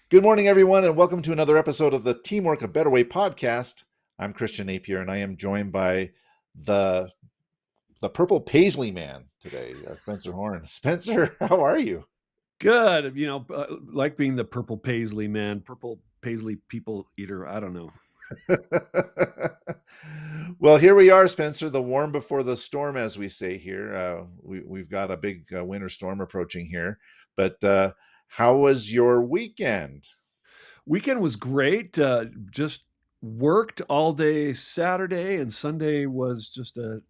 Good morning, everyone, and welcome to another episode of the Teamwork a Better Way podcast. I'm Christian Napier, and I am joined by the the Purple Paisley Man today, Spencer Horn. Spencer, how are you? Good. Like being the purple paisley man, purple paisley people eater. I don't know. Well, here we are, Spencer. The warm before the storm, as we say here. We've got a big winter storm approaching here. But how was your weekend? Weekend was great. Just worked all day Saturday, and Sunday was just a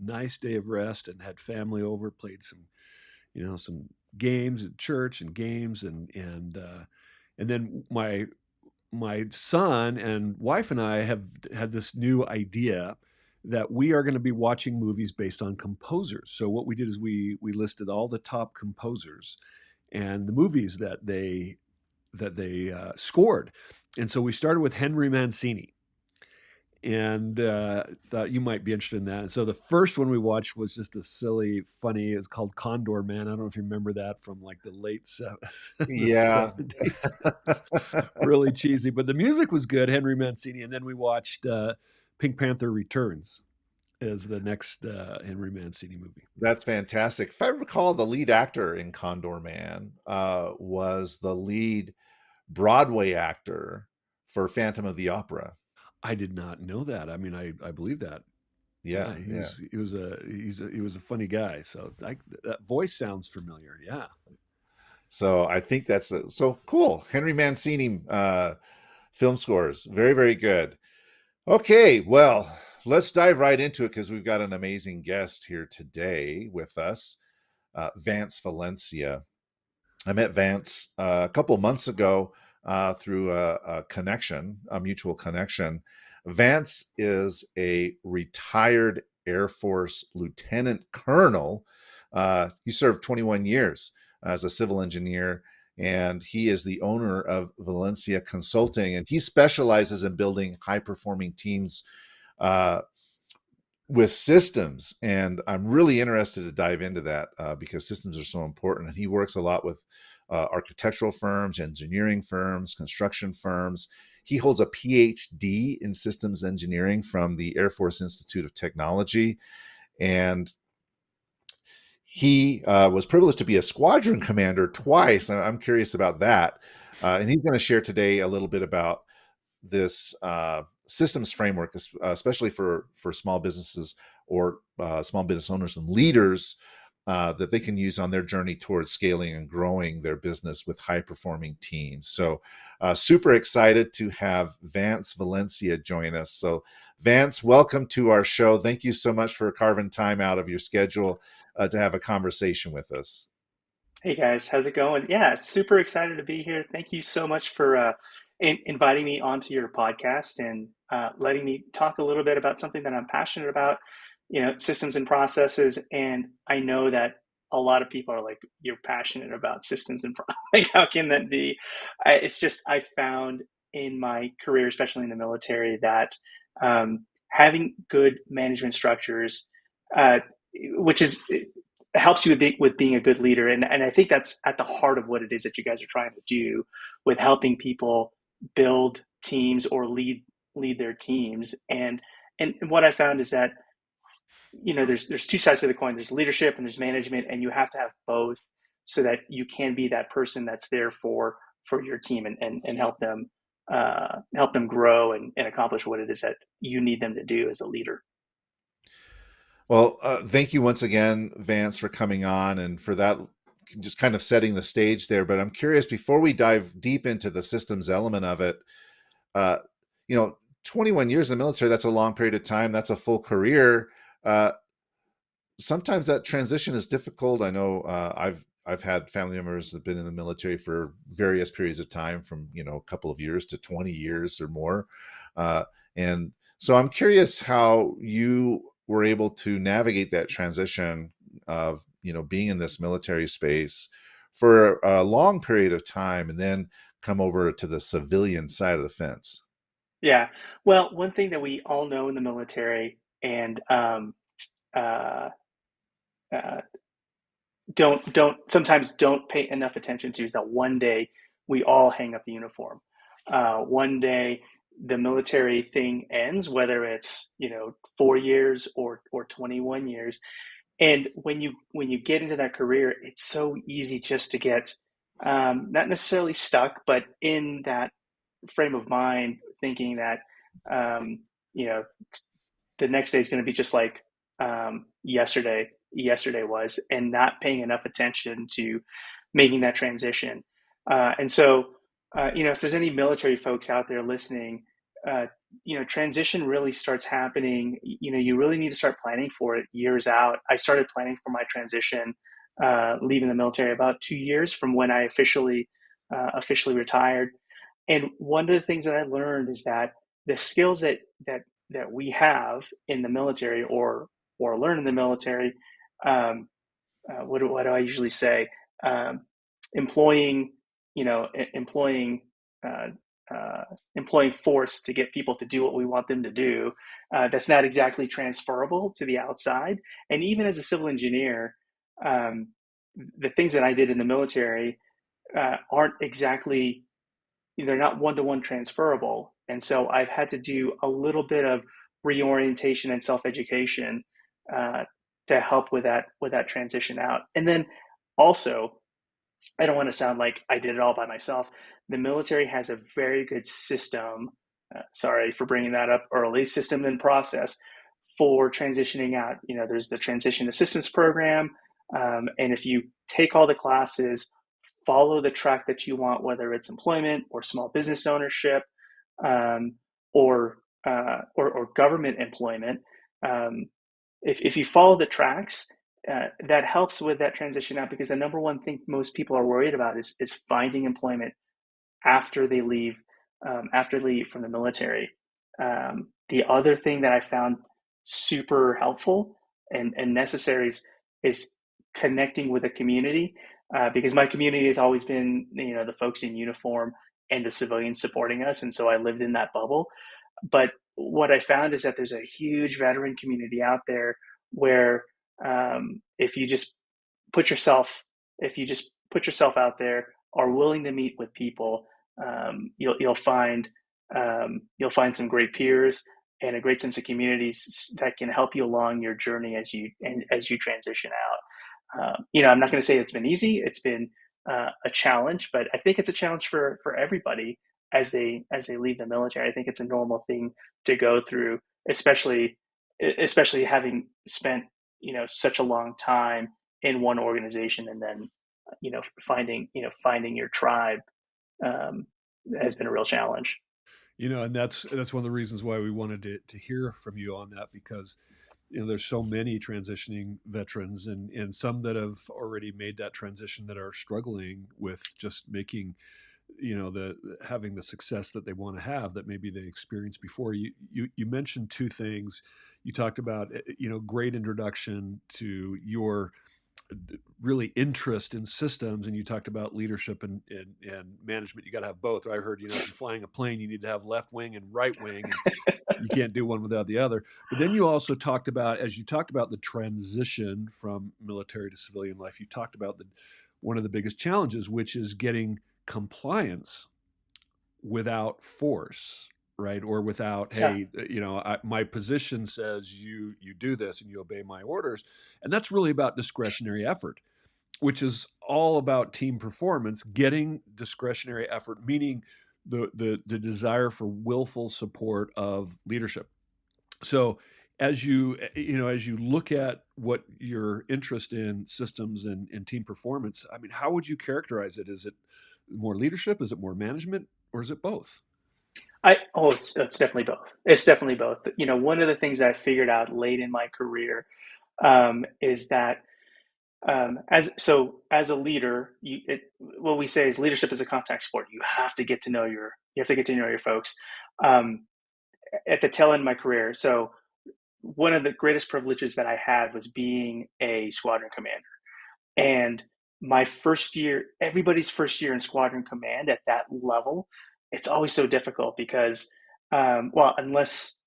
nice day of rest and had family over, played some games at church and games and then my son and wife and I have had this new idea that we are going to be watching movies based on composers. So what we did is we listed all the top composers and the movies that they scored. And so we started with Henry Mancini, and thought you might be interested in that. And so the first one we watched was just a silly, funny. It's called Condor Man. I don't know if you remember that from like the the Yeah. 70s. Really cheesy, but the music was good. Henry Mancini, and then we watched Pink Panther Returns as the next Henry Mancini movie. That's fantastic. If I recall, the lead actor in Condor Man was the lead Broadway actor for Phantom of the Opera. I did not know that. I mean, I believe that. Yeah, Yeah, he yeah. was he was a funny guy. So that voice sounds familiar. Yeah. So I think that's so cool. Henry Mancini film scores, very, very good. Okay, well, let's dive right into it because we've got an amazing guest here today with us, Vhance Valencia. I met Vhance a couple months ago through a connection, a mutual connection. Vhance is a retired Air Force lieutenant colonel. He served 21 years as a civil engineer, and he is the owner of Valencia Consulting, and he specializes in building high-performing teams uh, with systems. And I'm really interested to dive into that because systems are so important. And he works a lot with architectural firms, engineering firms, construction firms. He holds a PhD in systems engineering from the Air Force Institute of Technology. And he was privileged to be a squadron commander twice. I'm curious about that. And he's going to share today a little bit about this systems framework, especially for small businesses or small business owners and leaders that they can use on their journey towards scaling and growing their business with high performing teams. So super excited to have Vhance Valencia join us. So Vhance, welcome to our show. Thank you so much for carving time out of your schedule to have a conversation with us. Hey guys, how's it going? Yeah, super excited to be here. Thank you so much for inviting me onto your podcast and letting me talk a little bit about something that I'm passionate about, systems and processes. And I know that a lot of people are like, "You're passionate about systems and like, how can that be?" It's just I found in my career, especially in the military, that having good management structures, uh, which is helps you with being a good leader. And I think that's at the heart of what it is that you guys are trying to do with helping people build teams or lead their teams. And what I found is that, there's two sides to the coin. There's leadership and there's management, and you have to have both so that you can be that person that's there for your team and help them grow and accomplish what it is that you need them to do as a leader. Well, thank you once again, Vance, for coming on and for that, just kind of setting the stage there. But I'm curious, before we dive deep into the systems element of it, uh, you know, 21 years in the military, that's a long period of time. That's a full career. Uh, Sometimes that transition is difficult. I know I've had family members that have been in the military for various periods of time, from a couple of years to 20 years or more, uh, and so I'm curious how you were able to navigate that transition of being in this military space for a long period of time, and then come over to the civilian side of the fence. Yeah. Well, one thing that we all know in the military and uh, uh, don't sometimes don't pay enough attention to is that one day we all hang up the uniform. One day the military thing ends, whether it's 4 years or 21 years. And when you get into that career, it's so easy just to get not necessarily stuck, but in that frame of mind, thinking that um, you know the next day is going to be just like yesterday was, and not paying enough attention to making that transition. And so, if there's any military folks out there listening, uh, transition really starts happening. You really need to start planning for it years out. I started planning for my transition, leaving the military about 2 years from when I officially retired. And one of the things that I learned is that the skills that we have in the military, or learn in the military, um, what do I usually say? Um, employing, you know, employing, uh, employing force to get people to do what we want them to do. That's not exactly transferable to the outside. And even as a civil engineer, um, the things that I did in the military aren't exactly, they're not one-to-one transferable. And so I've had to do a little bit of reorientation and self-education uh, to help with that transition out. And then also, I don't want to sound like I did it all by myself. The military has a very good system. Sorry for bringing that up early. System and process for transitioning out. There's the transition assistance program, and if you take all the classes, follow the track that you want, whether it's employment or small business ownership, um, or government employment. Um, if you follow the tracks, that helps with that transition out, because the number one thing most people are worried about is finding employment after they leave from the military. The other thing that I found super helpful and necessary is connecting with a community, because my community has always been the folks in uniform and the civilians supporting us, and so I lived in that bubble. But what I found is that there's a huge veteran community out there where, if you just put yourself if you just put yourself out there, are willing to meet with people, you'll find some great peers and a great sense of communities that can help you along your journey as you transition out. I'm not going to say it's been easy. It's been a challenge, but I think it's a challenge for everybody as they leave the military. I think it's a normal thing to go through, especially having spent such a long time in one organization, and then finding your tribe um, has been a real challenge. And that's one of the reasons why we wanted to hear from you on that, because there's so many transitioning veterans, and some that have already made that transition that are struggling with just making the having the success that they want to have, that maybe they experienced before. You mentioned two things. You talked about great introduction to your really interest in systems, and you talked about leadership and management. You got to have both. I heard, if you're flying a plane, you need to have left wing and right wing, and you can't do one without the other. But then you also talked about, as you talked about the transition from military to civilian life, you talked about one of the biggest challenges, which is getting compliance without force, right? Or without, Yeah. hey, my position says you do this and you obey my orders. And that's really about discretionary effort, which is all about team performance. Getting discretionary effort, meaning the desire for willful support of leadership. So as you look at what your interest in systems and team performance, I mean, how would you characterize it? Is it more leadership? Is it more management? Or is it both? It's definitely both. It's definitely both. One of the things that I figured out late in my career, is that, as a leader, what we say is leadership is a contact sport. You have to get to know your folks. Um, at the tail end of my career, so one of the greatest privileges that I had was being a squadron commander. And my first year, everybody's first year in squadron command at that level, it's always so difficult because, well, unless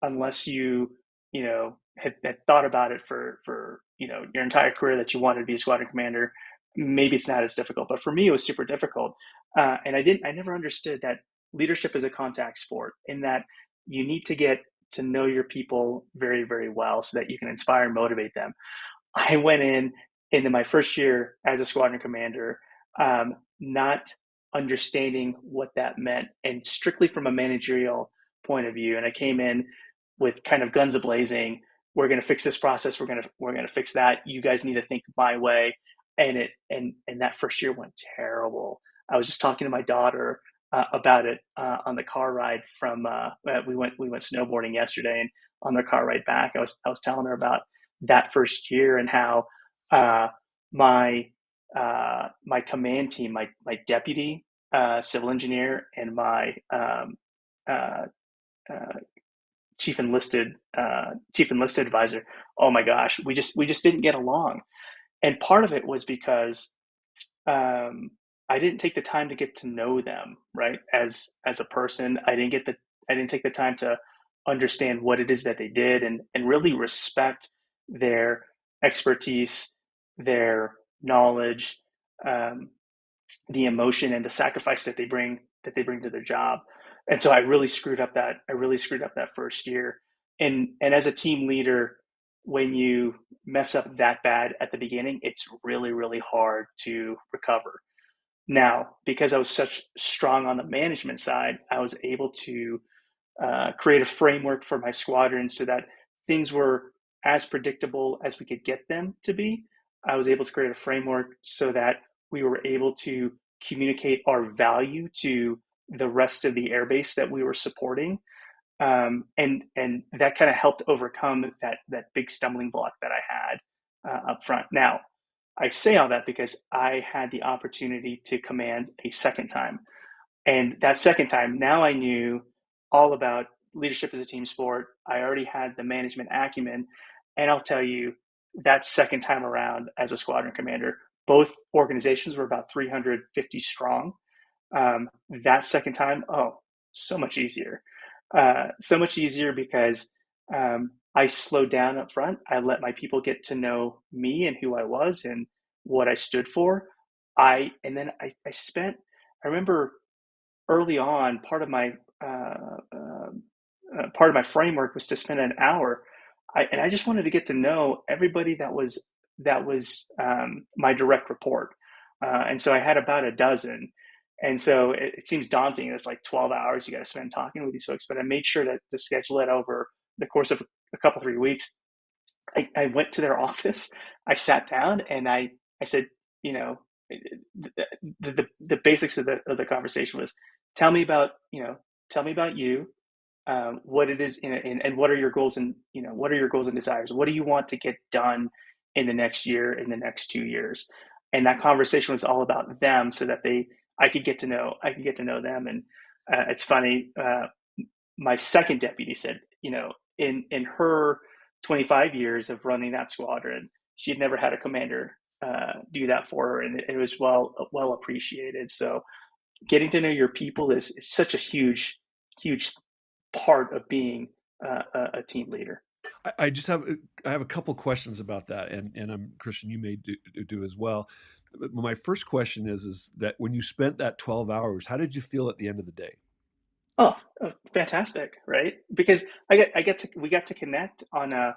you had thought about it for your entire career that you wanted to be a squadron commander, maybe it's not as difficult, but for me, it was super difficult. And I never understood that leadership is a contact sport, in that you need to get to know your people very, very well so that you can inspire and motivate them. I went into my first year as a squadron commander, not understanding what that meant, and strictly from a managerial point of view. And I came in with kind of guns a blazing. We're going to fix this process. We're going to fix that. You guys need to think my way. And that first year went terrible. I was just talking to my daughter about it on the car ride from we went snowboarding yesterday, and on the car ride back, I was telling her about that first year, and how uh, my my command team, my deputy civil engineer, and my uh, uh, chief enlisted advisor. Oh my gosh, we just didn't get along, and part of it was because um, I didn't take the time to get to know them, right? As a person, I didn't take the time to understand what it is that they did, and really respect their expertise, their knowledge, um, the emotion and the sacrifice that they bring to their job. And so I really screwed up that first year. And as a team leader, when you mess up that bad at the beginning, it's really, really hard to recover. Now, because I was such strong on the management side, I was able to create a framework for my squadron so that things were as predictable as we could get them to be. I was able to create a framework so that we were able to communicate our value to the rest of the airbase that we were supporting, and that kind of helped overcome that big stumbling block that I had up front. Now, I say all that because I had the opportunity to command a second time, and that second time, now I knew all about leadership as a team sport. I already had the management acumen. And I'll tell you, that second time around as a squadron commander, both organizations were about 350 strong. That second time, oh, so much easier. So much easier because I slowed down up front. I let my people get to know me and who I was and what I stood for. I spent, I remember early on, uh, uh, part of my framework was to spend an hour, and I just wanted to get to know everybody that was my direct report, and so I had about a dozen, and so it seems daunting. It's like 12 hours you got to spend talking with these folks, but I made sure to schedule it over the course of a couple 3 weeks. I went to their office, I sat down, and I said, you know, the basics of the conversation was, tell me about tell me about you, what it is, and what are your goals, and what are your goals and desires, what do you want to get done in the next year, in the next 2 years. And that conversation was all about them, so that they I could get to know them. And it's funny, my second deputy said, in her 25 years of running that squadron, she had never had a commander do that for her, and it was well appreciated. So getting to know your people is such a huge part of being a team leader. I just have I have a couple questions about that, and I'm Christian. You may do as well. But my first question is that when you spent that 12 hours, how did you feel at the end of the day? Fantastic, right? Because we got to connect on a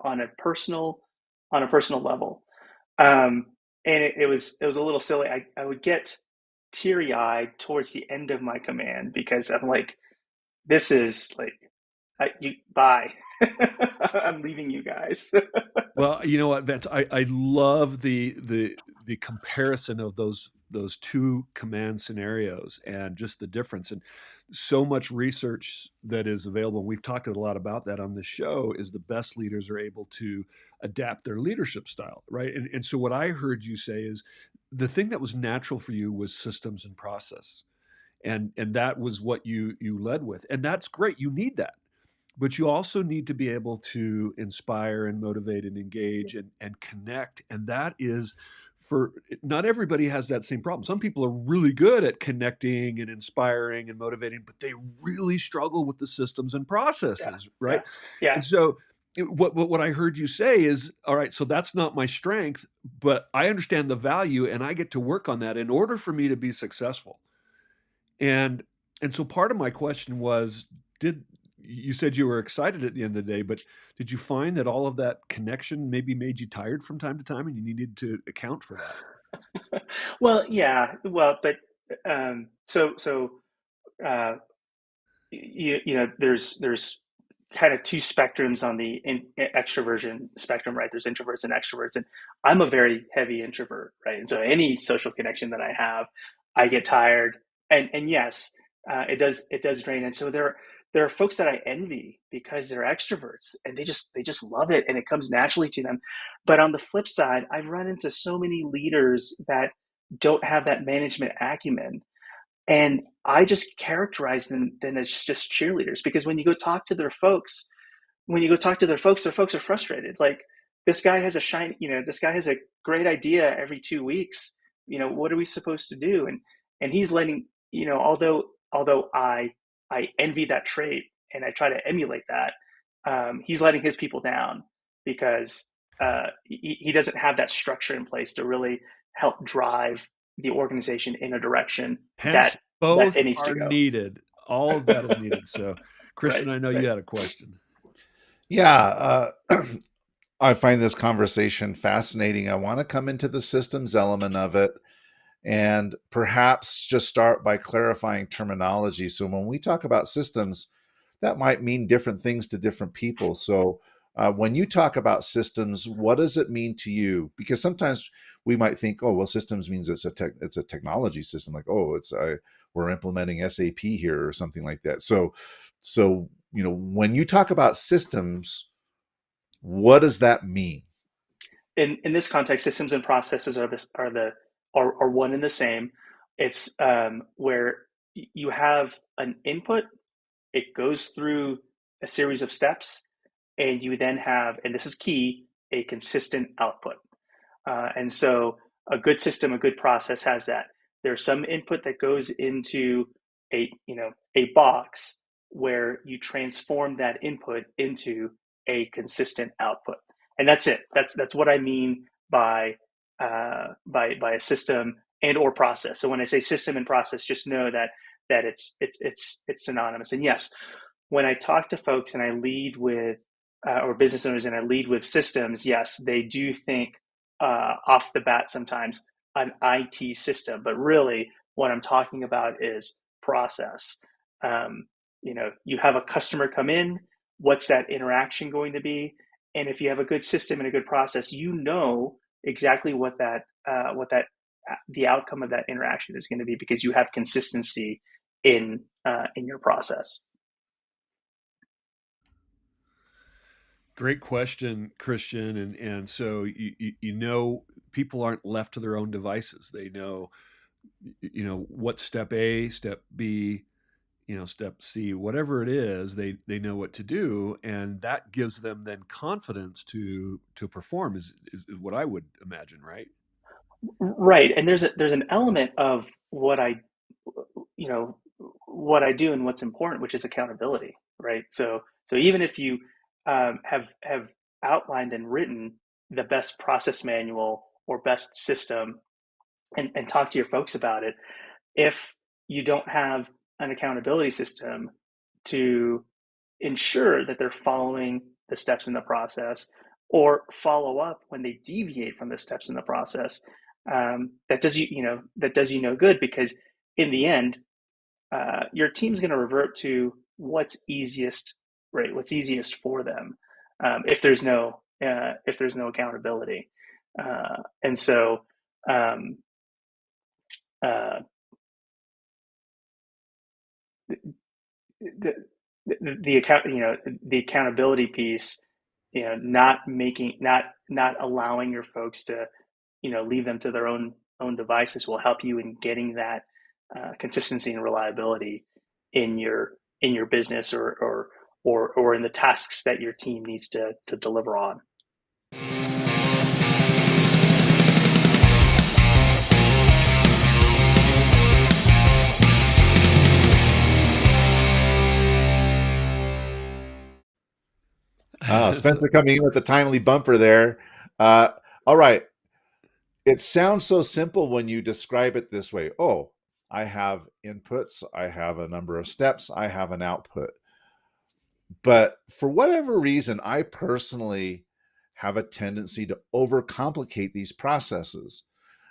on a personal level. um, and it was a little silly. I would get teary eyed towards the end of my command, because I'm like, this is like, bye. I'm leaving you guys. Well, you know what, Vance, I love the comparison of those two command scenarios and just the difference, and so much research that is available. And we've talked a lot about that on this show. Is the best leaders are able to adapt their leadership style, right? And so what I heard you say is the thing that was natural for you was systems and process, and that was what you led with, and that's great. You need that, but you also need to be able to inspire and motivate and engage and connect. And that is, for not everybody has that same problem. Some people are really good at connecting and inspiring and motivating, but they really struggle with the systems and Yeah, processes, right? yeah, yeah. And so what I heard you say is, all right, so that's not my strength, but I understand the value and I get to work on that in order for me to be successful. And so part of my question was, did you said you were excited at the end of the day, but did you find that all of that connection maybe made you tired from time to time and you needed to account for that? Well, yeah. Well, but so uh, there's kind of two spectrums on the extroversion spectrum, right? There's introverts and extroverts, and I'm a very heavy introvert, right? And so any social connection that I have, I get tired, and yes, it does drain. And so there are folks that I envy because they're extroverts and they just love it and it comes naturally to them. But on the flip side, I've run into so many leaders that don't have that management acumen, and I just characterize them then as just cheerleaders, because when you go talk to their folks are frustrated. Like, this guy has a great idea every 2 weeks. What are we supposed to do? And he's letting, although I envy that trait and I try to emulate that, he's letting his people down because he doesn't have that structure in place to really help drive the organization in a direction Hence, that both it needs to are go. needed. All of that is needed. So, Christian, Right, I know right. you had a question. Yeah, I find this conversation fascinating. I want to come into the systems element of it and perhaps just start by clarifying terminology. So when we talk about systems, that might mean different things to different people. So when you talk about systems, what does it mean to you? Because sometimes we might think, oh, well, systems means it's a technology system, like, oh, we're implementing SAP here or something like that. So when you talk about systems, what does that mean? In this context, systems and processes are one and the same. It's where you have an input, it goes through a series of steps, and you then have, and this is key, a consistent output. And so a good system, a good process has that. There's some input that goes into a box where you transform that input into a consistent output, and that's it. That's what I mean by by a system and or process. So when I say system and process, just know that it's synonymous. And yes, when I talk to folks and I lead with or business owners and I lead with systems, yes, they do think off the bat sometimes an IT system, but really what I'm talking about is process. You have a customer come in, what's that interaction going to be? And if you have a good system and a good process, you know exactly the outcome of that interaction is going to be, because you have consistency in your process. Great question, Christian. And so people aren't left to their own devices. They know what step A, step B, step C, whatever it is, they know what to do, and that gives them then confidence to perform is what I would imagine, right? Right, and there's an element of you know what I do and what's important, which is accountability, right? So even if you have outlined and written the best process manual or best system, and talk to your folks about it, if you don't have an accountability system to ensure that they're following the steps in the process or follow up when they deviate from the steps in the process, that does you no good, because in the end, your team's going to revert to what's easiest, right? What's easiest for them, if there's no accountability, and so um, uh, the, the account the accountability piece, not allowing your folks to leave them to their own devices, will help you in getting that consistency and reliability in your business, or in the tasks that your team needs to deliver on. Spencer coming in with the timely bumper there. All right. It sounds so simple when you describe it this way. Oh, I have inputs, I have a number of steps, I have an output. But for whatever reason, I personally have a tendency to overcomplicate these processes.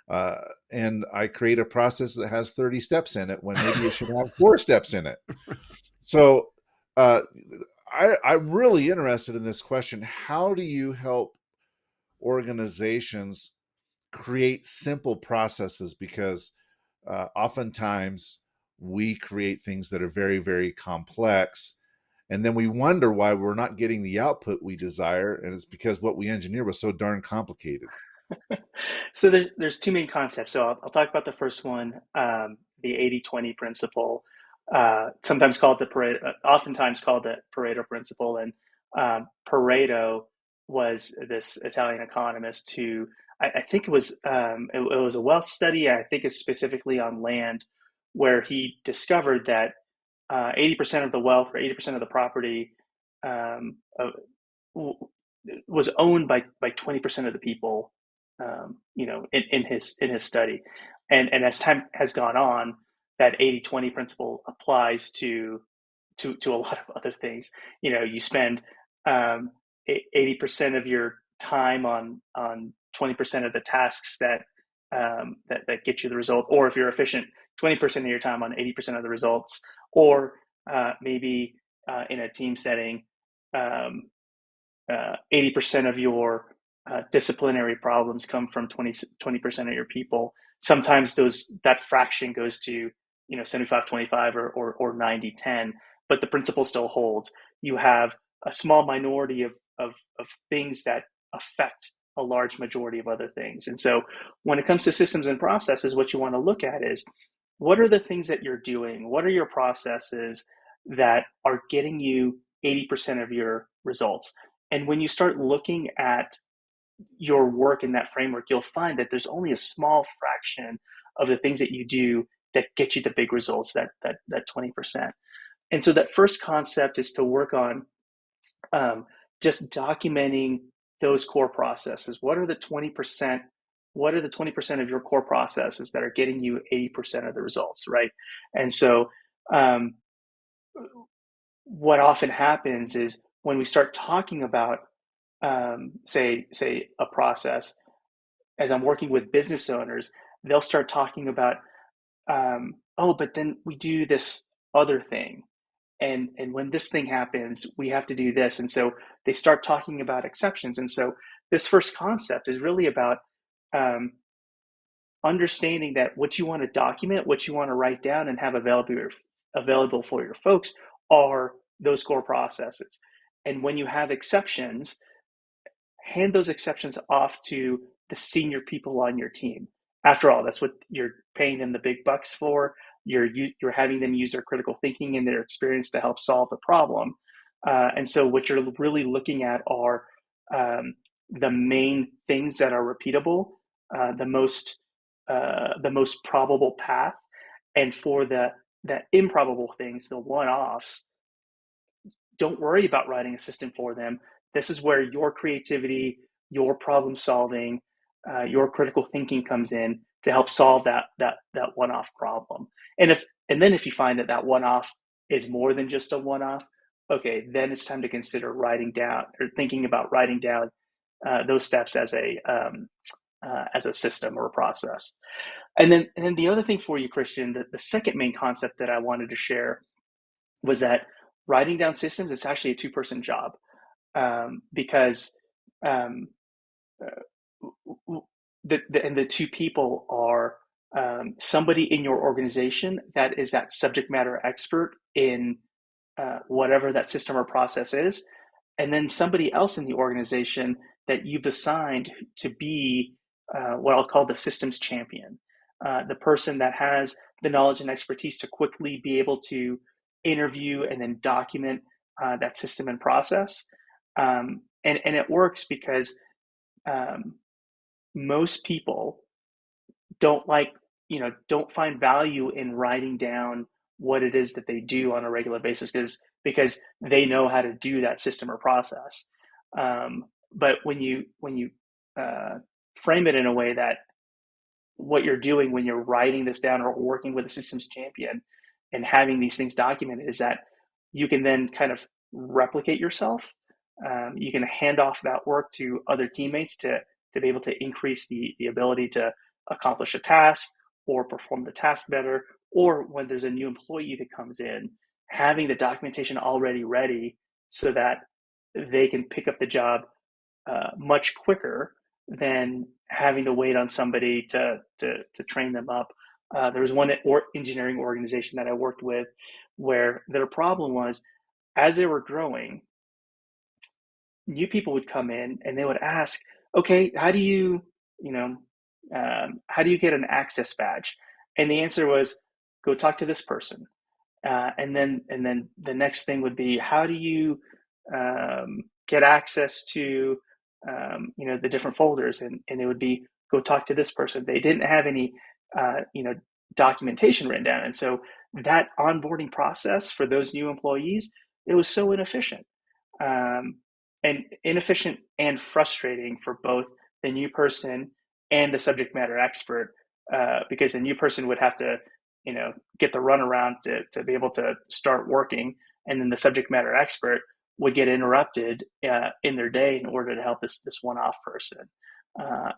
Uh, and I create a process that has 30 steps in it when maybe it should have 4 steps in it. So uh, I'm really interested in this question. How do you help organizations create simple processes? Because oftentimes we create things that are very, very complex. And then we wonder why we're not getting the output we desire. And it's because what we engineered was so darn complicated. So there's two main concepts. So I'll talk about the first one, the 80-20 principle, sometimes called the Pareto, oftentimes called the Pareto principle. And Pareto was this Italian economist who I think it was a wealth study. I think it's specifically on land, where he discovered that 80% of the wealth or 80% of the property um, was owned by 20% of the people, in his study. And as time has gone on, that 80-20 principle applies to a lot of other things. You spend 80% of your time on 20% of the tasks that get you the result, or if you're efficient, 20% of your time on 80% of the results, or maybe in a team setting, 80% of your disciplinary problems come from 20% of your people. Sometimes that fraction goes to 75-25 or 90-10, but the principle still holds. You have a small minority of things that affect a large majority of other things. And so when it comes to systems and processes, what you want to look at is, what are the things that you're doing? What are your processes that are getting you 80% of your results? And when you start looking at your work in that framework, you'll find that there's only a small fraction of the things that you do that get you the big results, that 20%. And so that first concept is to work on just documenting those core processes. What are the 20%? What are the 20% of your core processes that are getting you 80% of the results, right? And so um, what often happens is, when we start talking about say a process, as I'm working with business owners, they'll start talking about, oh, but then we do this other thing, and when this thing happens, we have to do this. And so they start talking about exceptions. And so this first concept is really about um, understanding that what you want to document, what you want to write down and have available for your folks, are those core processes. And when you have exceptions, hand those exceptions off to the senior people on your team. After all, that's what you're paying them the big bucks for. You're having them use their critical thinking and their experience to help solve the problem. And so what you're really looking at are the main things that are repeatable, the most probable path, and for the improbable things, the one-offs, don't worry about writing a system for them. This is where your creativity, your problem solving, your critical thinking comes in to help solve that one-off problem. And then if you find that one-off is more than just a one-off, okay, then it's time to consider writing down, or thinking about writing down those steps as a system or a process. And then the other thing for you, Christian, the second main concept that I wanted to share was that writing down systems is actually a two-person job, because um, the two people are somebody in your organization that is that subject matter expert in whatever that system or process is, and then somebody else in the organization that you've assigned to be what I'll call the systems champion, the person that has the knowledge and expertise to quickly be able to interview and then document that system and process. And it works because um, most people don't don't find value in writing down what it is that they do on a regular basis, because they know how to do that system or process. But when you uh, frame it in a way that what you're doing when you're writing this down or working with a systems champion and having these things documented is that you can then kind of replicate yourself. You can hand off that work to other teammates to be able to increase the ability to accomplish a task or perform the task better. Or when there's a new employee that comes in, having the documentation already ready so that they can pick up the job much quicker than having to wait on somebody to train them up. There was one engineering organization that I worked with where their problem was as they were growing, new people would come in and they would ask, okay, how do you get an access badge? And the answer was, go talk to this person. And then the next thing would be, how do you get access to the different folders? And it would be, go talk to this person. They didn't have any documentation written down, and so that onboarding process for those new employees, it was so inefficient, um, and inefficient and frustrating for both the new person and the subject matter expert, because the new person would have to get the runaround to be able to start working, and then the subject matter expert would get interrupted in their day in order to help this one-off person.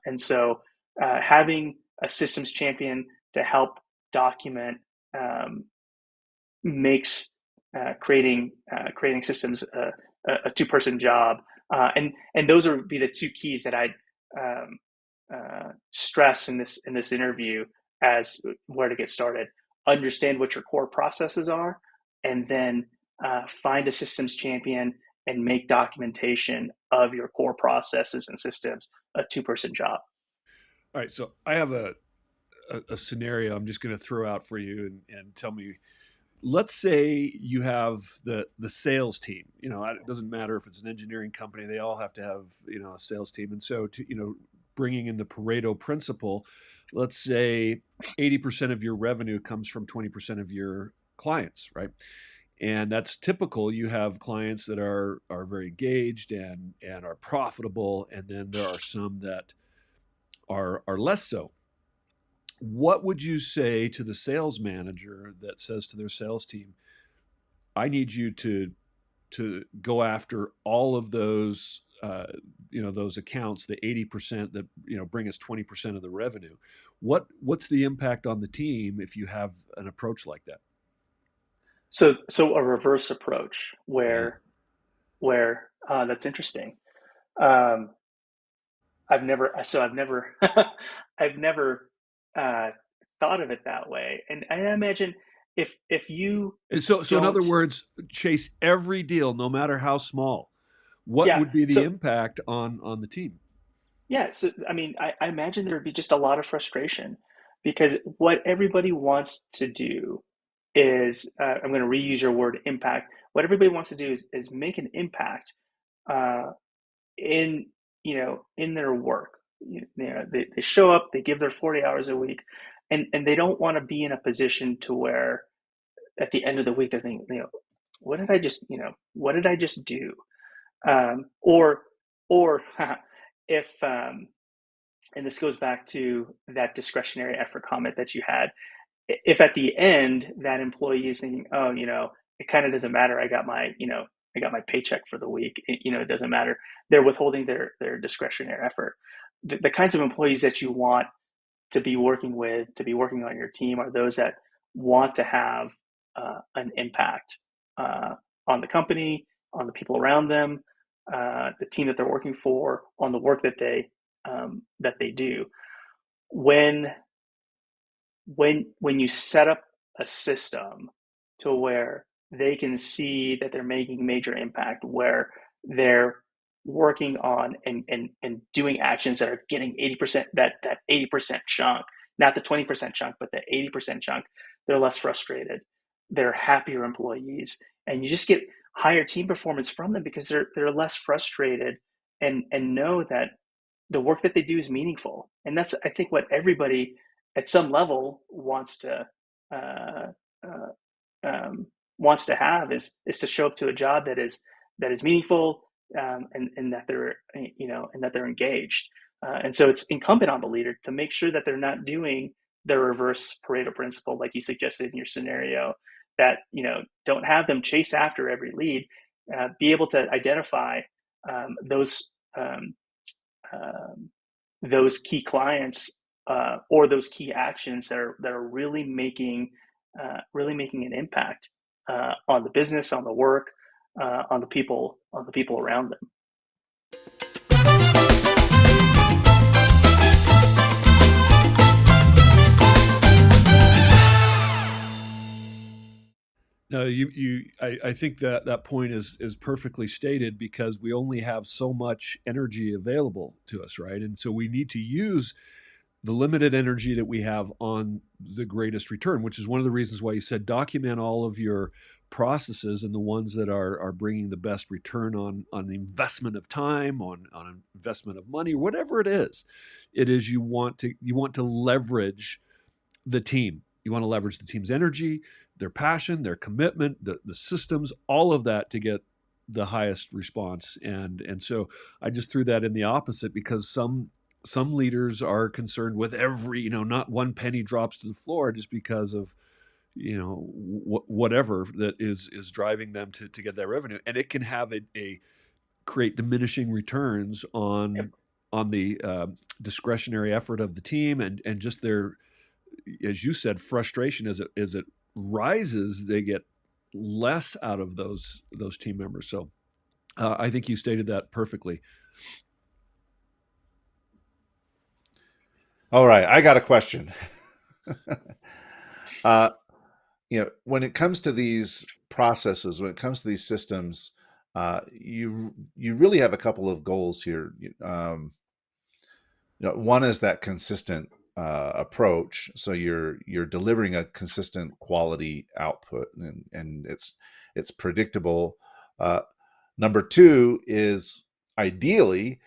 And so having a systems champion to help document makes creating systems a two-person job, and those would be the two keys that I'd stress in this interview as where to get started. Understand what your core processes are, and then find a systems champion and make documentation of your core processes and systems a two-person job. All right, so I have a scenario I'm just going to throw out for you, and tell me. Let's say you have the sales team. It doesn't matter if it's an engineering company; they all have to have a sales team. And so, bringing in the Pareto principle, let's say 80% of your revenue comes from 20% of your clients, right? And that's typical. You have clients that are very engaged and are profitable, and then there are some that are less so. What would you say to the sales manager that says to their sales team, I need you to go after all of those those accounts, the 80% that bring us 20% of the revenue. What's the impact on the team if you have an approach like that? So a reverse approach Yeah. where that's interesting. Um, I've never I've never uh, thought of it that way, and I imagine if you And so in other don't, words, chase every deal, no matter how small. What yeah. would be the So impact on the team? yeah, so I mean, I imagine there would be just a lot of frustration because what everybody wants to do is, I'm going to reuse your word impact. What everybody wants to do is make an impact uh, in in their work. They show up, they give their 40 hours a week, and they don't want to be in a position to where at the end of the week they're thinking, what did I just do? Or if and this goes back to that discretionary effort comment that you had. If at the end that employee is thinking, oh, it kind of doesn't matter. I got my paycheck for the week. It doesn't matter. They're withholding their discretionary effort. The kinds of employees that you want to be working with, to be working on your team, are those that want to have an impact uh, on the company, on the people around them, the team that they're working for, on the work that they do. When when you set up a system to where they can see that they're making major impact, where they're working on and doing actions that are getting 80%, that 80% chunk, not the 20% chunk, but the 80% chunk, they're less frustrated, they're happier employees, and you just get higher team performance from them because they're less frustrated and know that the work that they do is meaningful. And that's, I think, what everybody at some level uh, uh, wants to have is to show up to a job that is meaningful, and that they're and that they're engaged. And so it's incumbent on the leader to make sure that they're not doing the reverse Pareto principle, like you suggested in your scenario. That don't have them chase after every lead. Be able to identify those um, um, those key clients or those key actions that are really making an impact on the business, on the work, on the people around them. No, I think that that point is perfectly stated because we only have so much energy available to us, right? And so we need to use the limited energy that we have on the greatest return, which is one of the reasons why you said document all of your processes and the ones that are bringing the best return on the investment of time, on investment of money, whatever it is. It is you want to leverage the team. You want to leverage the team's energy, their passion, their commitment, the systems, all of that to get the highest response. And so I just threw that in the opposite because some leaders are concerned with every, not one penny drops to the floor just because of whatever that is driving them to get that revenue, and it can have a create diminishing returns Yep. on the discretionary effort of the team and just their, as you said, frustration as it rises, they get less out of those team members. So I think you stated that perfectly. All right, I got a question. uh, when it comes to these processes, when it comes to these systems, you really have a couple of goals here. One is that consistent approach, so you're delivering a consistent quality output, and it's predictable. Number two is ideally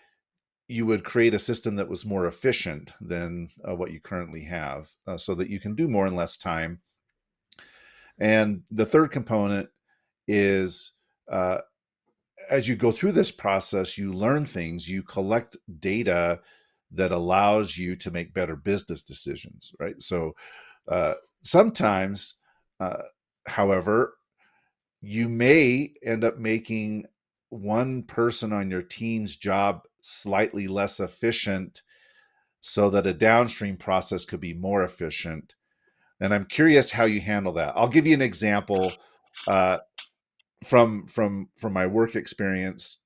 you would create a system that was more efficient than what you currently have, so that you can do more in less time. And the third component is uh, as you go through this process, you learn things, you collect data that allows you to make better business decisions, right? So uh, sometimes, uh, however, you may end up making one person on your team's job slightly less efficient so that a downstream process could be more efficient. And I'm curious how you handle that. I'll give you an example uh, from my work experience.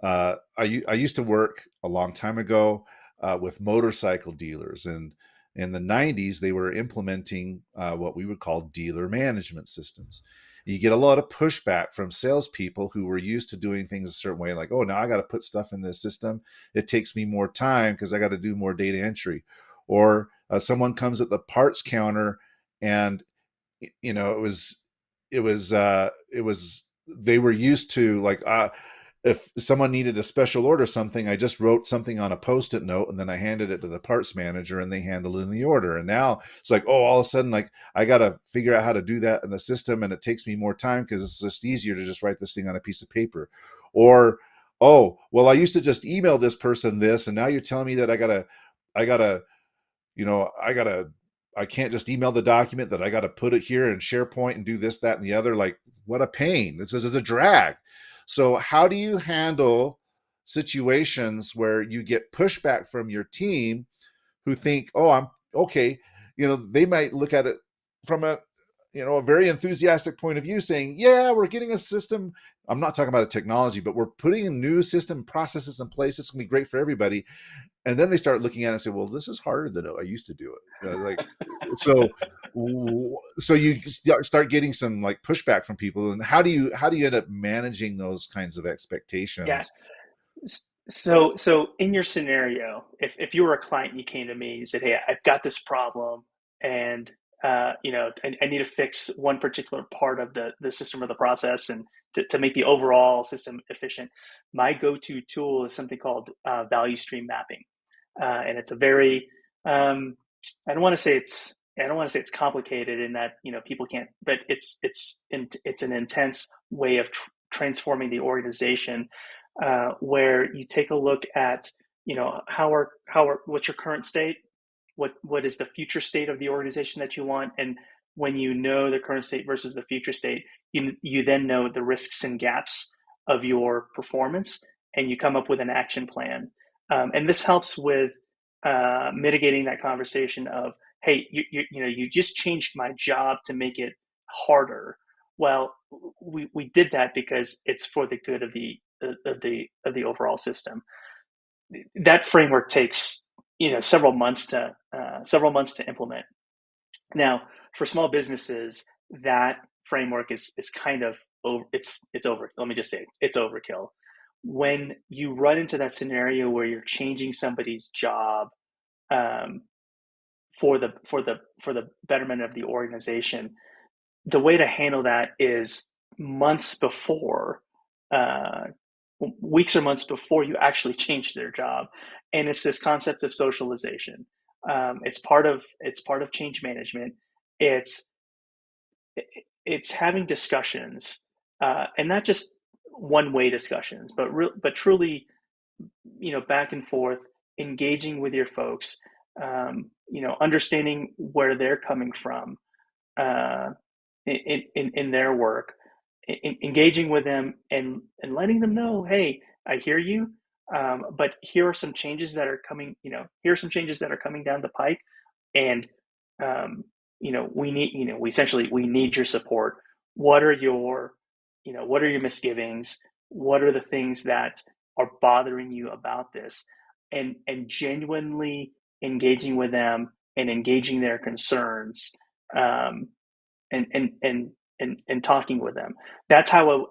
I used to work a long time ago with motorcycle dealers, and in the 90s they were implementing what we would call dealer management systems. You get a lot of pushback from salespeople who were used to doing things a certain way, like, "Oh, now I got to put stuff in this system. It takes me more time because I got to do more data entry." Or someone comes at the parts counter, and it was they were used to, like, if someone needed a special order something, I just wrote something on a post-it note and then I handed it to the parts manager and they handled it in the order. And now it's like, oh, all of a sudden, like, I got to figure out how to do that in the system, and it takes me more time because it's just easier to just write this thing on a piece of paper. Or, oh, well, I used to just email this person this, and now you're telling me that I gotta, I can't just email the document, that I got to put it here in SharePoint and do this, that, and the other. Like, what a pain. This is a drag. So how do you handle situations where you get pushback from your team who think, oh, I'm okay. They might look at it from a very enthusiastic point of view, saying, yeah, we're getting a system. I'm not talking about a technology, but we're putting a new system processes in place. It's gonna be great for everybody. And then they start looking at it and say, well, this is harder than I used to do it. So so you start getting some, like, pushback from people. And how do you end up managing those kinds of Yeah. expectations? So in your scenario, if you were a client and you came to me and you said, "Hey, I've got this problem, and I need to fix one particular part of the system or the process, and to make the overall system efficient," my go-to tool is something called value stream mapping, and it's a very I don't want to say it's complicated in that people can't, but it's an intense way of transforming the organization, where you take a look at, what's your current state, what is the future state of the organization that you want, and when you know the current state versus the future state, you then know the risks and gaps of your performance, and you come up with an action plan. And this helps with mitigating that conversation of, hey, you just changed my job to make it harder. Well, we did that because it's for the good of the overall system. That framework takes several months to implement. Now, for small businesses, that framework is kind of it's over. Let me just say it's overkill. When you run into that scenario where you're changing somebody's job, for the betterment of the organization, the way to handle that is months before, uh, weeks or months before you actually change their job, and it's this concept of socialization. It's part of change management. It's it's having discussions, and not just one way discussions, but truly, back and forth, engaging with your folks, understanding where they're coming from, uh, in their work, engaging with them, and letting them know, hey, I hear you, but here are some changes that are coming. Here are some changes that are coming down the pike, and we need, we need your support. What are your, what are your misgivings? What are the things that are bothering you about this? And genuinely engaging with them and engaging their concerns, um, and talking with them. That's how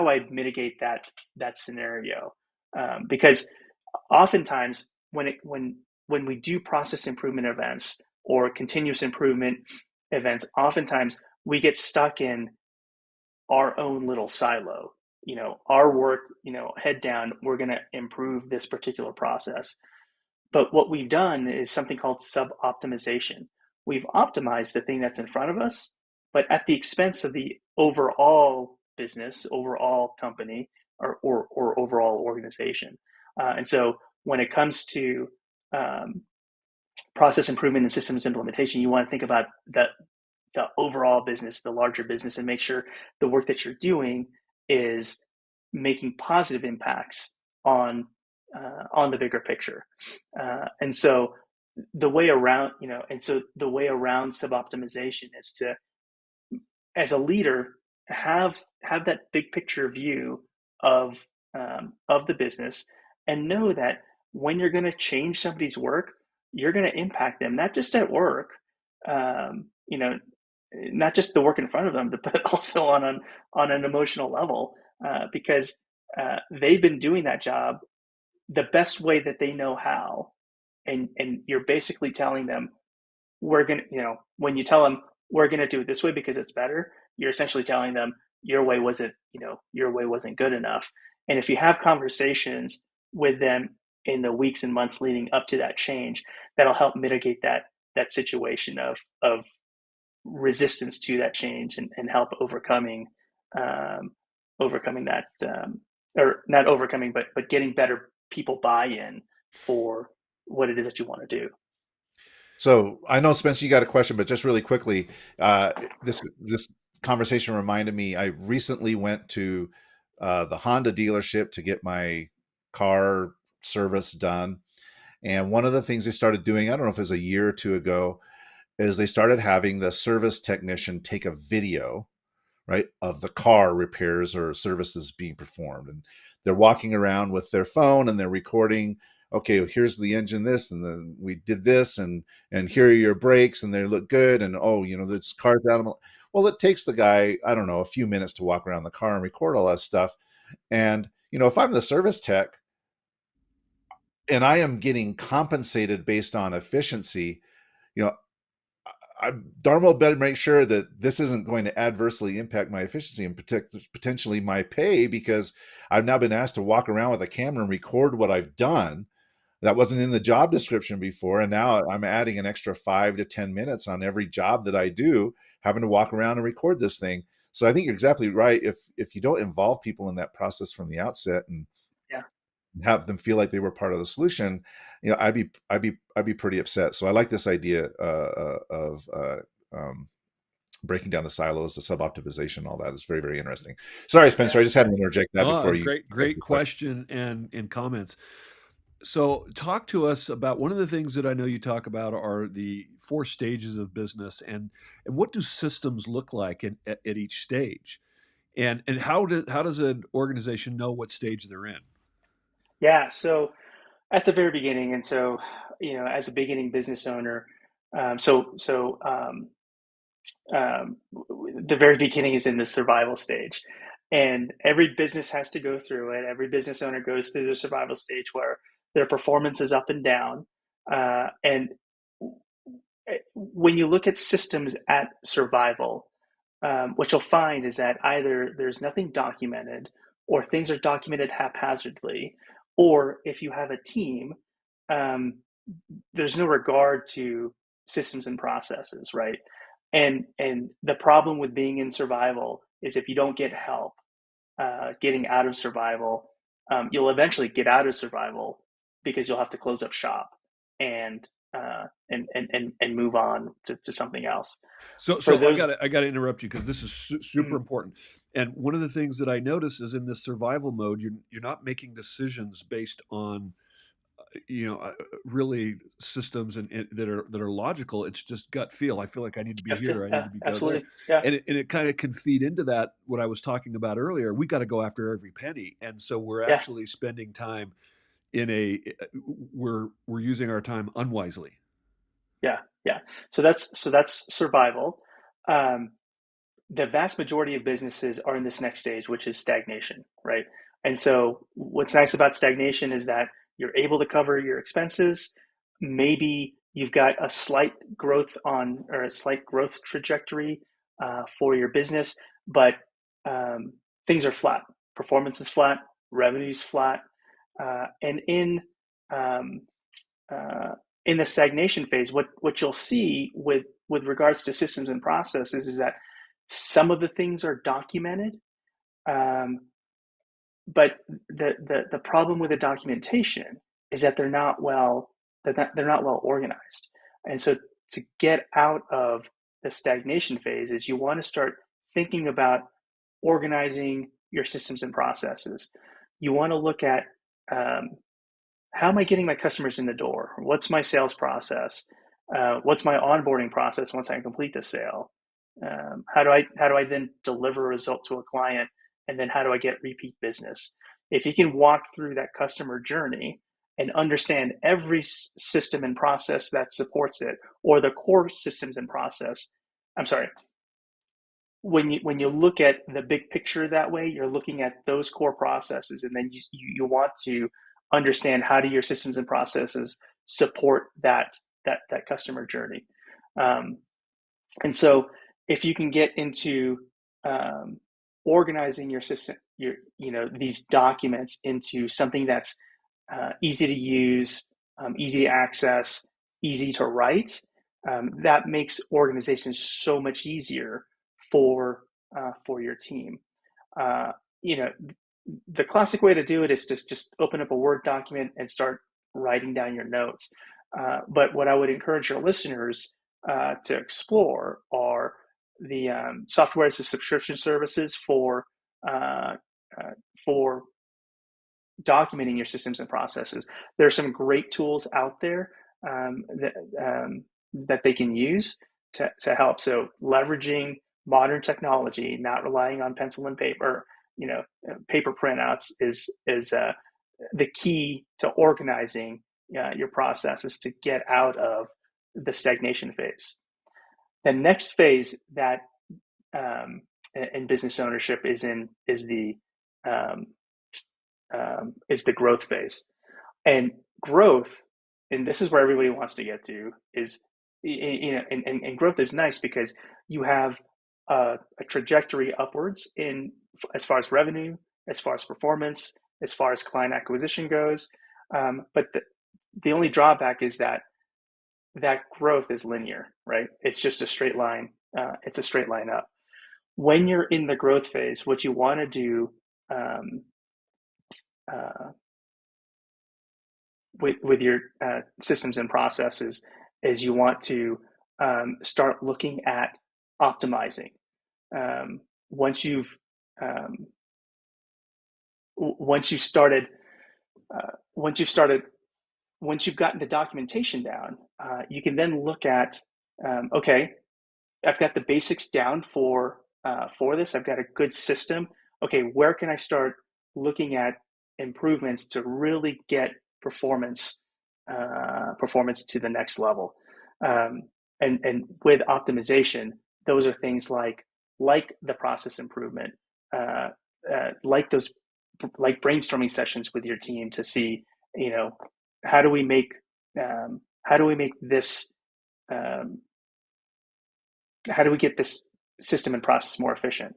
I mitigate that scenario, because oftentimes when we do process improvement events or continuous improvement events, oftentimes we get stuck in our own little silo. Our work, head down, we're going to improve this particular process. But what we've done is something called sub-optimization. We've optimized the thing that's in front of us, but at the expense of the overall business, overall company, or overall organization. And so when it comes to um, process improvement and systems implementation, you want to think about the overall business, the larger business, and make sure the work that you're doing is making positive impacts on the bigger picture. And so the way around, sub optimization is to, as a leader, have that big picture view of the business, and know that when you're going to change somebody's work, you're going to impact them, not just at work, um, you know, not just the work in front of them, but also on an emotional level, because they've been doing that job the best way that they know how, and you're basically telling them, we're gonna, when you tell them we're gonna do it this way because it's better, you're essentially telling them your way wasn't good enough. And if you have conversations with them in the weeks and months leading up to that change, that'll help mitigate that situation of resistance to that change, and help um, overcoming that, or not overcoming, but getting better people buy-in for what it is that you want to do. So I know, Spencer, you got a question, but just really quickly, this conversation reminded me. I recently went to the Honda dealership to get my car service done, and one of the things they started doing, I don't know if it was a year or two ago, is they started having the service technician take a video, right, of the car repairs or services being performed. And they're walking around with their phone and they're recording, okay, here's the engine, this, and then we did this, and here are your brakes, and they look good, and oh, this car's out. Well, it takes the guy, I don't know, a few minutes to walk around the car and record all that stuff. And if I'm the service tech and I am getting compensated based on efficiency, you know, I darn well better make sure that this isn't going to adversely impact my efficiency and potentially my pay, because I've now been asked to walk around with a camera and record what I've done. That wasn't in the job description before, and now I'm adding an extra 5 to 10 minutes on every job that I do, having to walk around and record this thing. So I think you're exactly right. If you don't involve people in that process from the outset and Yeah. have them feel like they were part of the solution, I'd be pretty upset. So I like this idea of breaking down the silos, the sub-optimization, all that is very, very interesting. Sorry, Yeah. Spencer, I just had to interject that Oh, before that's you great, had great your question. question and comments. So, talk to us about one of the things that I know you talk about are the four stages of business, and what do systems look like at each stage, and how does an organization know what stage they're in? Yeah. So at the very beginning, and so as a beginning business owner, the very beginning is in the survival stage, and every business has to go through it. Every business owner goes through the survival stage where their performance is up and down, and when you look at systems at survival, what you'll find is that either there's nothing documented, or things are documented haphazardly, or if you have a team, um, there's no regard to systems and processes, right? And the problem with being in survival is if you don't get help getting out of survival, you'll eventually get out of survival because you'll have to close up shop and and move on to something else. For So those, I got to interrupt you because this is super mm, important. And one of the things that I notice is in this survival mode, you're not making decisions based on really systems that are logical. It's just gut feel. I feel like I need to be here. I need yeah, to be go there, absolutely, yeah, and it kind of can feed into that what I was talking about earlier. We got to go after every penny, and so we're yeah, actually spending time in a we're using our time unwisely. yeah, yeah. So that's survival. Um, the vast majority of businesses are in this next stage, which is stagnation, right? And so, what's nice about stagnation is that you're able to cover your expenses. Maybe you've got a slight growth on or a slight growth trajectory for your business, but um, things are flat. Performance is flat, revenue's flat, and um, uh, in the stagnation phase, what you'll see with regards to systems and processes is that some of the things are documented, um, but the problem with the documentation is that they're not well organized. And so to get out of the stagnation phase is you want to start thinking about organizing your systems and processes. You want to look at um, how am I getting my customers in the door? What's my sales process? What's my onboarding process once I complete the sale? How do I then deliver a result to a client, and then how do I get repeat business? If you can walk through that customer journey and understand every system and process that supports it, or the core systems and process, I'm sorry, when you look at the big picture that way, you're looking at those core processes, and then you want to understand how do your systems and processes support that customer journey. Um, and so, if you can get into um, organizing your system, these documents into something that's easy to use, easy to access, easy to write, that makes organizations so much easier for your team. Uh, you know, the classic way to do it is just open up a Word document and start writing down your notes. But what I would encourage your listeners to explore are the software as a subscription services uh, for documenting your systems and processes. There are some great tools out there that they can use to help. So leveraging modern technology, not relying on pencil and paper, paper printouts is the key to organizing your processes to get out of the stagnation phase. The next phase that um, in business ownership um, is the growth phase. And growth, and this is where everybody wants to get to, is and growth is nice because you have a trajectory upwards in as far as revenue, as far as performance, as far as client acquisition goes. But the only drawback is that that growth is linear, right? It's just a straight line. It's a straight line up. when you're in the growth phase, what you want to do um, uh, with your systems and processes is you want to start looking at optimizing. Um, once you've um, once you've started once you've started once you've gotten the documentation down, you can then look at okay, I've got the basics down for this. I've got a good system. Okay, where can I start looking at improvements to really get performance to the next level? Um, and with optimization, those are things like the process improvement, uh, like those like brainstorming sessions with your team to see, you know, how do we make how do we make this um, how do we get this system and process more efficient?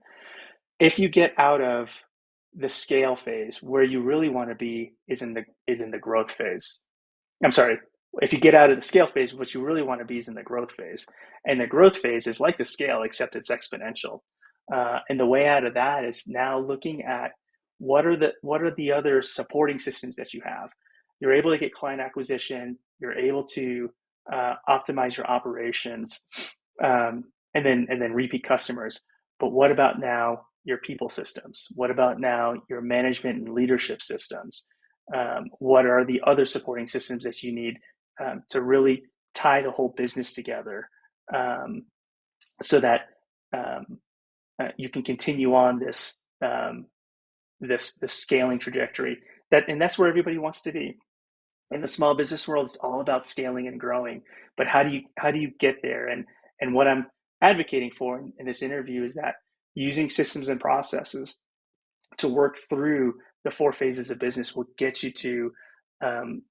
If you get out of the scale phase, where you really want to be is in the growth phase. I'm sorry. If you get out of the scale phase, what you really want to be is in the growth phase. And the growth phase is like the scale, except it's exponential. And the way out of that is now looking at what are the other supporting systems that you have. You're able to get client acquisition. You're able to optimize your operations, and then repeat customers. But what about now your people systems? What about now your management and leadership systems? What are the other supporting systems that you need to really tie the whole business together, um, so that um, you can continue on this scaling trajectory, and that's where everybody wants to be. In the small business world, it's all about scaling and growing. But how do you get there? And what I'm advocating for in this interview is that using systems and processes to work through the four phases of business will get you to um,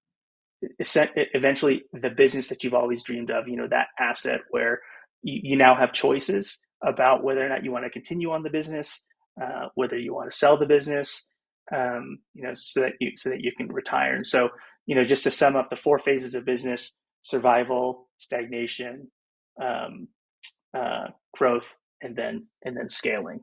eventually the business that you've always dreamed of. That asset where you now have choices about whether or not you want to continue on the business, whether you want to sell the business, so that you can retire. And so, just to sum up the four phases of business: survival, stagnation, um, growth, and then scaling.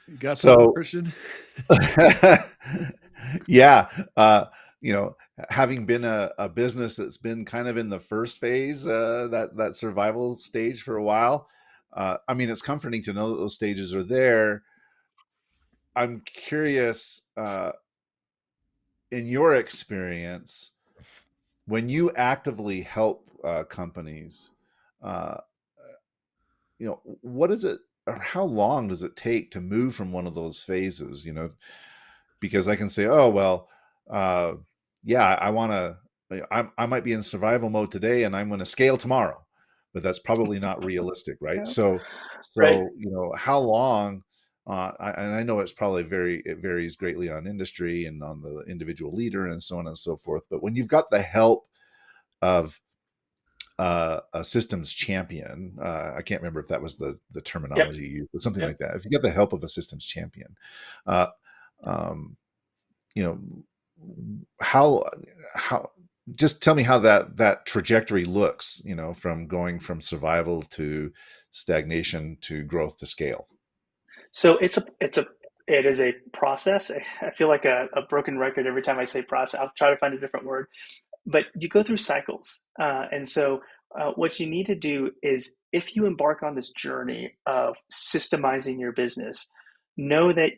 You got something, So, Christian? yeah, having been a business that's been kind of in the first phase, that survival stage for a while, I mean, it's comforting to know that those stages are there. I'm curious, in your experience, when you actively help companies, uh, what is it, or how long does it take to move from one of those phases? Because I can say, oh well, uh, yeah, I want to. I might be in survival mode today, and I'm going to scale tomorrow, but that's probably not realistic, right? Yeah. So, Right. so how long? And I know it varies greatly on industry and on the individual leader and so on and so forth. But when you've got the help of a systems champion, I can't remember if that was the Yep. terminology you used, but something Yep. like that. If you get the help of a systems champion, uh, um, you know how just tell me how that trajectory looks, from going from survival to stagnation to growth to scale. So it is a process. I feel like a broken record every time I say process. I'll try to find a different word, but you go through cycles. And so what you need to do is, if you embark on this journey of systemizing your business, know that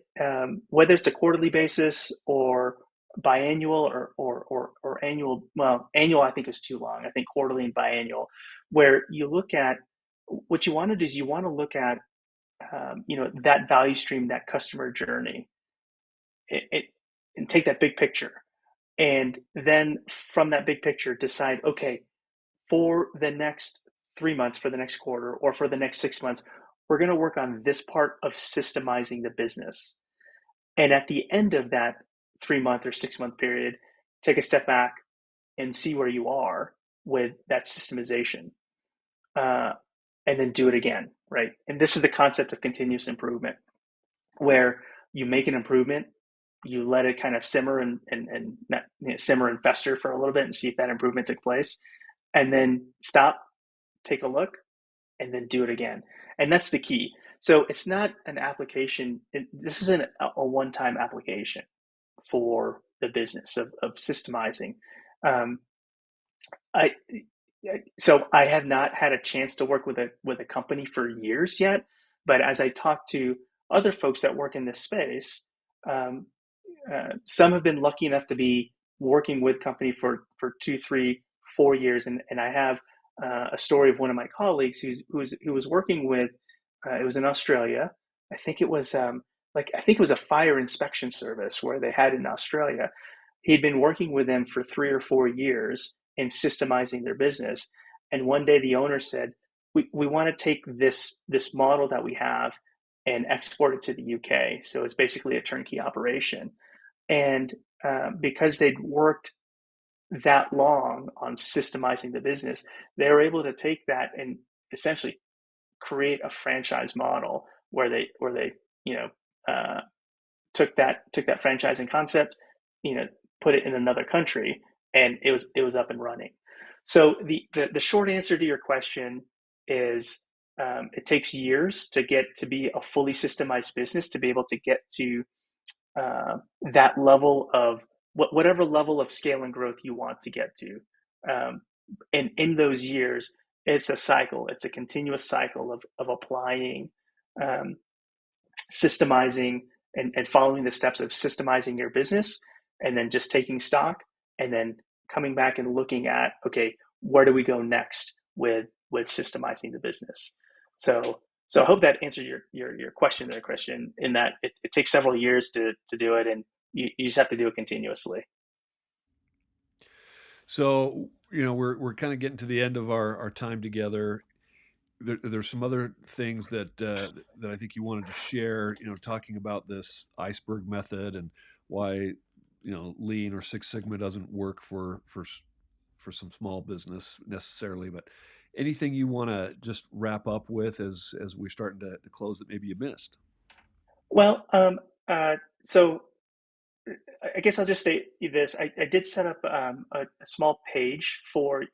whether it's a quarterly basis or biannual or annual, well, annual I think is too long. I think quarterly and biannual, where you look at what you want to do is you want to look at that value stream, that customer journey, it, and take that big picture, and then from that big picture decide, okay, for the next 3 months, for the next quarter, or for the next 6 months, we're going to work on this part of systemizing the business. And at the end of that 3 month or 6 month period, take a step back and see where you are with that systemization. and then do it again, right? And this is the concept of continuous improvement, where you make an improvement, you let it kind of simmer and simmer and fester for a little bit and see if that improvement took place, and then stop, take a look, and then do it again. And that's the key. So it's not an application. This isn't a one-time application for the business of systemizing. Um, I so I have not had a chance to work with a company for years yet, but as I talk to other folks that work in this space, um, some have been lucky enough to be working with company for 2, 3, 4 years, and I have a story of one of my colleagues who was working with. It was in Australia. I think it was I think it was a fire inspection service where they had in Australia. He'd been working with them for 3 or 4 years in systemizing their business, and one day the owner said, "We want to take this model that we have and export it to the UK." So it's basically a turnkey operation. And because they'd worked that long on systemizing the business, they were able to take that and essentially create a franchise model where they you know took that franchising concept, put it in another country, and it was up and running. So the short answer to your question is, it takes years to get to be a fully systemized business to be able to get to that level of whatever level of scale and growth you want to get to. Um, and in those years, it's a cycle. It's a continuous cycle of applying, um, systemizing, and following the steps of systemizing your business, and then just taking stock, and then coming back and looking at, okay, where do we go next with systemizing the business? So I hope that answered your question there, Christian, in that it takes several years to do it, and you just have to do it continuously. So, we're kind of getting to the end of our time together. There's some other things that I think you wanted to share, talking about this iceberg method and why, lean or Six Sigma doesn't work for some small business necessarily, but anything you want to just wrap up with as we're starting to close that maybe you missed. Well, so I guess I'll just say this. I did set up a small page for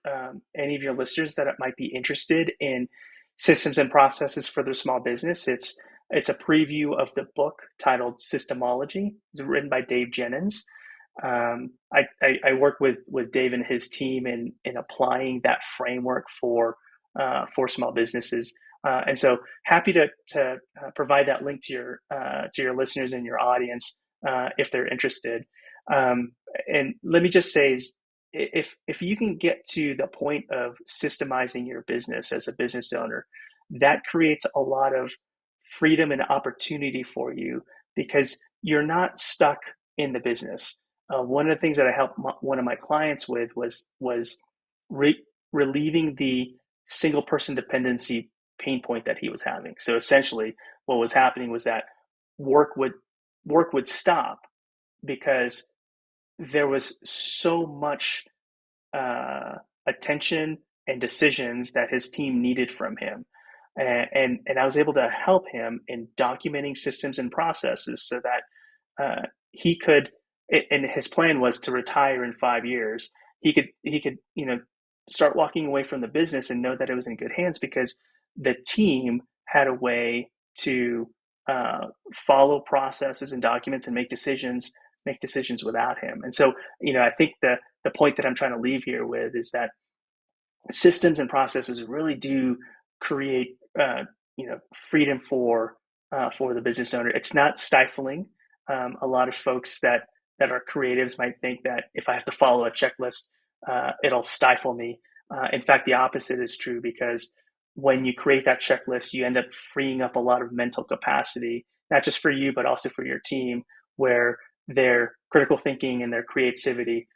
any of your listeners that might be interested in systems and processes for their small business. It's a preview of the book titled Systemology. It's written by Dave Jennings. I work with Dave and his team in applying that framework for small businesses. And so happy to provide that link to your listeners and your audience if they're interested. And let me just say, if you can get to the point of systemizing your business as a business owner, that creates a lot of freedom and opportunity for you because you're not stuck in the business. One of the things that I helped one of my clients with was relieving the single person dependency pain point that he was having. So essentially, what was happening was that work would work would stop because there was so much attention and decisions that his team needed from him. And I was able to help him in documenting systems and processes so that he could, and his plan was to retire in 5 years. He could start walking away from the business and know that it was in good hands because the team had a way to follow processes and documents and make decisions without him. And so, I think the point that I'm trying to leave here with is that systems and processes really do create freedom for the business owner. It's not stifling. A lot of folks that are creatives might think that if I have to follow a checklist, it'll stifle me. In fact, the opposite is true because when you create that checklist, you end up freeing up a lot of mental capacity, not just for you, but also for your team, where their critical thinking and their creativity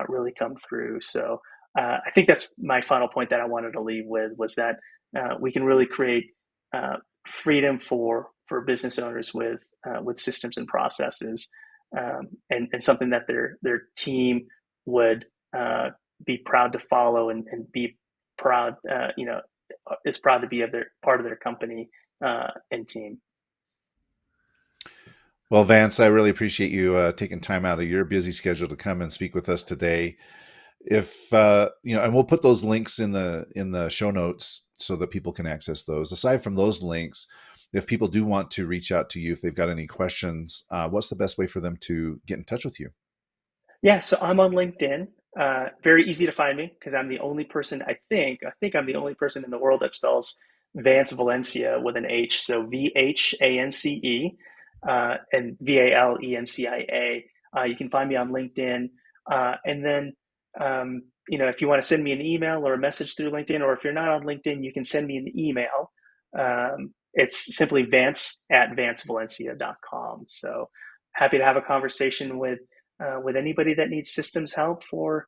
really come through. So I think that's my final point that I wanted to leave with was that we can really create freedom for business owners with systems and processes, and something that their team would be proud to follow and be proud, is proud to be part of their company and team. Well, Vance, I really appreciate you taking time out of your busy schedule to come and speak with us today. If and we'll put those links in the show notes so that people can access those. Aside from those links, if people do want to reach out to you, if they've got any questions, what's the best way for them to get in touch with you? Yeah, so I'm on LinkedIn. Very easy to find me because I'm the only person, I think I'm the only person in the world that spells Vance Valencia with an H. So Vhance, and Valencia. You can find me on LinkedIn. And then, if you want to send me an email or a message through LinkedIn, or if you're not on LinkedIn, you can send me an email. It's simply vance@vancevalencia.com. So happy to have a conversation with anybody that needs systems help for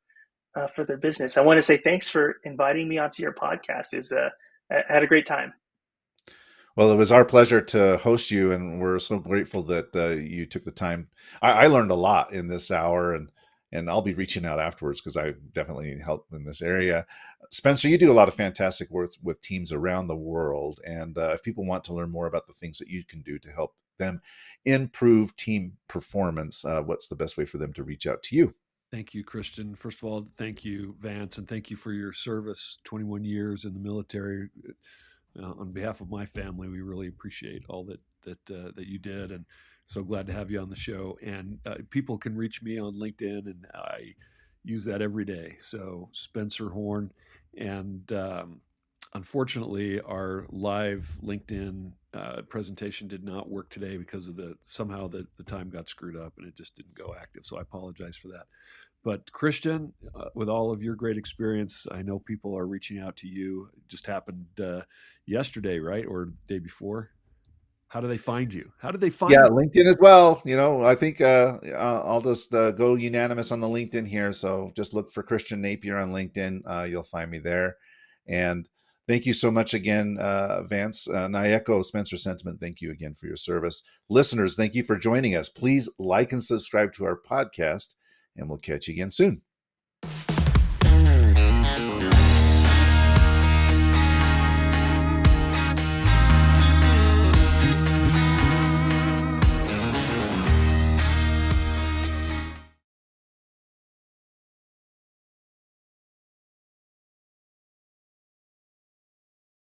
their business. I want to say thanks for inviting me onto your podcast. I had a great time. Well, it was our pleasure to host you, and we're so grateful that you took the time. I learned a lot in this hour, and I'll be reaching out afterwards because I definitely need help in this area. Spencer, you do a lot of fantastic work with teams around the world, and if people want to learn more about the things that you can do to help them improve team performance, what's the best way for them to reach out to you? Thank you, Christian. First of all, thank you, Vance, and thank you for your service, 21 years in the military. On behalf of my family, we really appreciate all that you did, and so glad to have you on the show. And people can reach me on LinkedIn, and I use that every day. So Spencer Horn, and unfortunately, our live LinkedIn presentation did not work today because of somehow the time got screwed up and it just didn't go active. So I apologize for that. But Christian, with all of your great experience, I know people are reaching out to you. It just happened yesterday, right? Or the day before? How do they find you? How do they find Yeah, you? LinkedIn as well. I think I'll just go unanimous on the LinkedIn here. So just look for Christian Napier on LinkedIn. You'll find me there. And thank you so much again, Vance. And I echo Spencer's sentiment. Thank you again for your service. Listeners, thank you for joining us. Please like and subscribe to our podcast, and we'll catch you again soon.